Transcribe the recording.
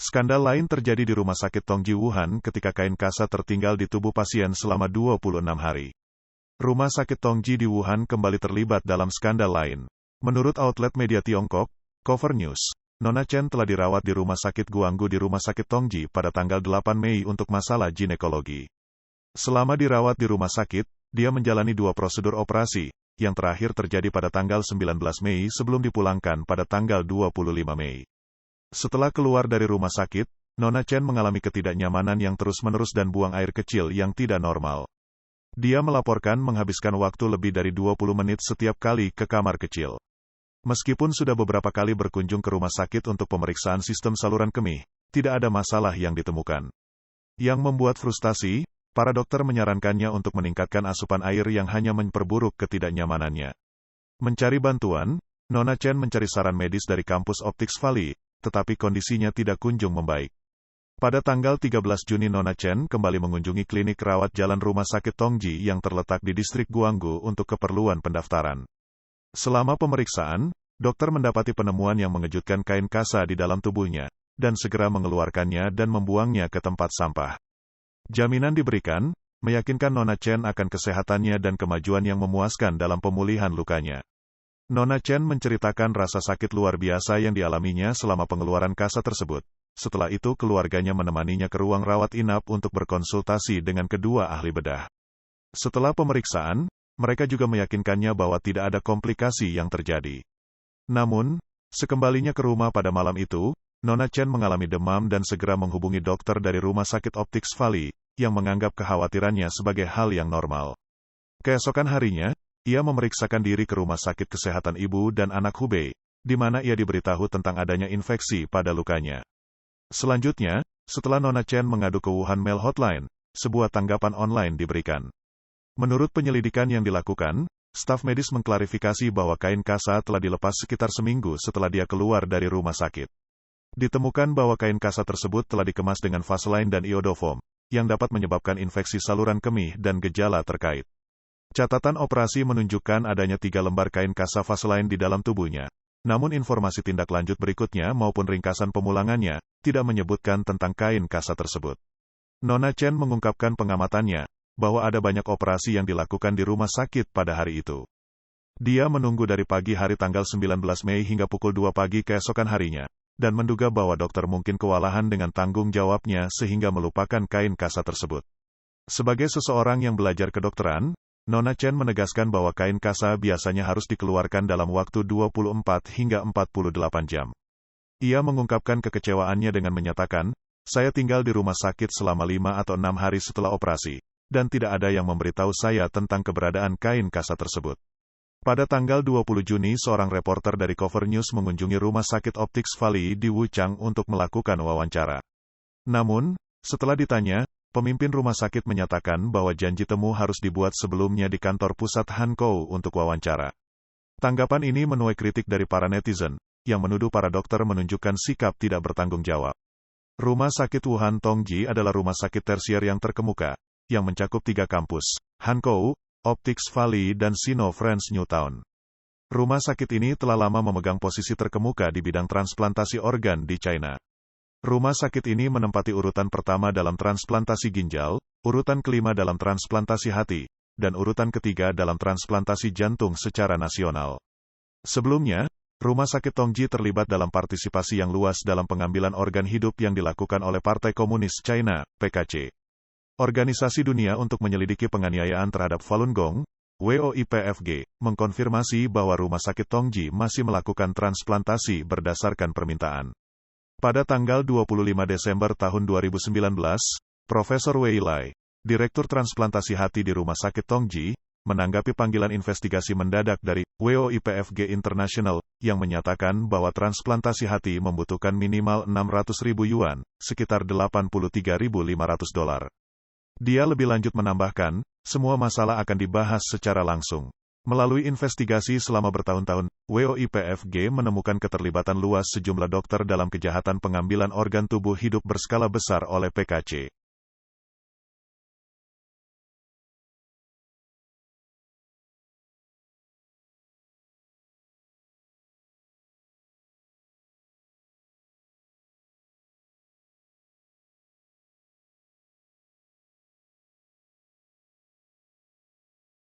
Skandal lain terjadi di Rumah Sakit Tongji Wuhan ketika kain kasa tertinggal di tubuh pasien selama 26 hari. Rumah Sakit Tongji di Wuhan kembali terlibat dalam skandal lain. Menurut outlet media Tiongkok, Cover News, Nona Chen telah dirawat di Rumah Sakit Guanggu di Rumah Sakit Tongji pada tanggal 8 Mei untuk masalah ginekologi. Selama dirawat di rumah sakit, dia menjalani 2 prosedur operasi, yang terakhir terjadi pada tanggal 19 Mei sebelum dipulangkan pada tanggal 25 Mei. Setelah keluar dari rumah sakit, Nona Chen mengalami ketidaknyamanan yang terus-menerus dan buang air kecil yang tidak normal. Dia melaporkan menghabiskan waktu lebih dari 20 menit setiap kali ke kamar kecil. Meskipun sudah beberapa kali berkunjung ke rumah sakit untuk pemeriksaan sistem saluran kemih, tidak ada masalah yang ditemukan. Yang membuat frustasi, para dokter menyarankannya untuk meningkatkan asupan air yang hanya memperburuk ketidaknyamanannya. Mencari bantuan, Nona Chen mencari saran medis dari kampus Optics Valley, tetapi kondisinya tidak kunjung membaik. Pada tanggal 13 Juni Nona Chen kembali mengunjungi klinik rawat jalan Rumah Sakit Tongji yang terletak di distrik Guanggu untuk keperluan pendaftaran. Selama pemeriksaan, dokter mendapati penemuan yang mengejutkan kain kasa di dalam tubuhnya, dan segera mengeluarkannya dan membuangnya ke tempat sampah. Jaminan diberikan, meyakinkan Nona Chen akan kesehatannya dan kemajuan yang memuaskan dalam pemulihan lukanya. Nona Chen menceritakan rasa sakit luar biasa yang dialaminya selama pengeluaran kasa tersebut. Setelah itu keluarganya menemaninya ke ruang rawat inap untuk berkonsultasi dengan kedua ahli bedah. Setelah pemeriksaan, mereka juga meyakinkannya bahwa tidak ada komplikasi yang terjadi. Namun, sekembalinya ke rumah pada malam itu, Nona Chen mengalami demam dan segera menghubungi dokter dari Rumah Sakit Optics Valley, yang menganggap kekhawatirannya sebagai hal yang normal. Keesokan harinya, ia memeriksakan diri ke Rumah Sakit Kesehatan Ibu dan Anak Hubei, di mana ia diberitahu tentang adanya infeksi pada lukanya. Selanjutnya, setelah Nona Chen mengadu ke Wuhan Mail Hotline, sebuah tanggapan online diberikan. Menurut penyelidikan yang dilakukan, staf medis mengklarifikasi bahwa kain kasa telah dilepas sekitar seminggu setelah dia keluar dari rumah sakit. Ditemukan bahwa kain kasa tersebut telah dikemas dengan Vaseline dan iodoform, yang dapat menyebabkan infeksi saluran kemih dan gejala terkait. Catatan operasi menunjukkan adanya 3 lembar kain kasa Vaseline di dalam tubuhnya. Namun informasi tindak lanjut berikutnya maupun ringkasan pemulangannya, tidak menyebutkan tentang kain kasa tersebut. Nona Chen mengungkapkan pengamatannya, bahwa ada banyak operasi yang dilakukan di rumah sakit pada hari itu. Dia menunggu dari pagi hari tanggal 19 Mei hingga pukul 2 pagi keesokan harinya, dan menduga bahwa dokter mungkin kewalahan dengan tanggung jawabnya sehingga melupakan kain kasa tersebut. Sebagai seseorang yang belajar kedokteran, Nona Chen menegaskan bahwa kain kasa biasanya harus dikeluarkan dalam waktu 24 hingga 48 jam. Ia mengungkapkan kekecewaannya dengan menyatakan, "Saya tinggal di rumah sakit selama 5 atau 6 hari setelah operasi, dan tidak ada yang memberitahu saya tentang keberadaan kain kasa tersebut." Pada tanggal 20 Juni seorang reporter dari Cover News mengunjungi Rumah Sakit Optics Valley di Wuchang untuk melakukan wawancara. Namun, setelah ditanya, pemimpin rumah sakit menyatakan bahwa janji temu harus dibuat sebelumnya di kantor pusat Hankou untuk wawancara. Tanggapan ini menuai kritik dari para netizen, yang menuduh para dokter menunjukkan sikap tidak bertanggung jawab. Rumah Sakit Wuhan Tongji adalah rumah sakit tersier yang terkemuka, yang mencakup 3 kampus, Hankou, Optics Valley dan Sino France Newtown. Rumah sakit ini telah lama memegang posisi terkemuka di bidang transplantasi organ di China. Rumah sakit ini menempati urutan pertama dalam transplantasi ginjal, urutan kelima dalam transplantasi hati, dan urutan ketiga dalam transplantasi jantung secara nasional. Sebelumnya, Rumah Sakit Tongji terlibat dalam partisipasi yang luas dalam pengambilan organ hidup yang dilakukan oleh Partai Komunis China, PKC. Organisasi Dunia untuk Menyelidiki Penganiayaan terhadap Falun Gong, WOIPFG, mengkonfirmasi bahwa Rumah Sakit Tongji masih melakukan transplantasi berdasarkan permintaan. Pada tanggal 25 Desember tahun 2019, Profesor Wei Lai, Direktur Transplantasi Hati di Rumah Sakit Tongji, menanggapi panggilan investigasi mendadak dari WOIPFG International, yang menyatakan bahwa transplantasi hati membutuhkan minimal 600.000 yuan, sekitar $83.500. Dia lebih lanjut menambahkan, semua masalah akan dibahas secara langsung. Melalui investigasi selama bertahun-tahun, WOIPFG menemukan keterlibatan luas sejumlah dokter dalam kejahatan pengambilan organ tubuh hidup berskala besar oleh PKC.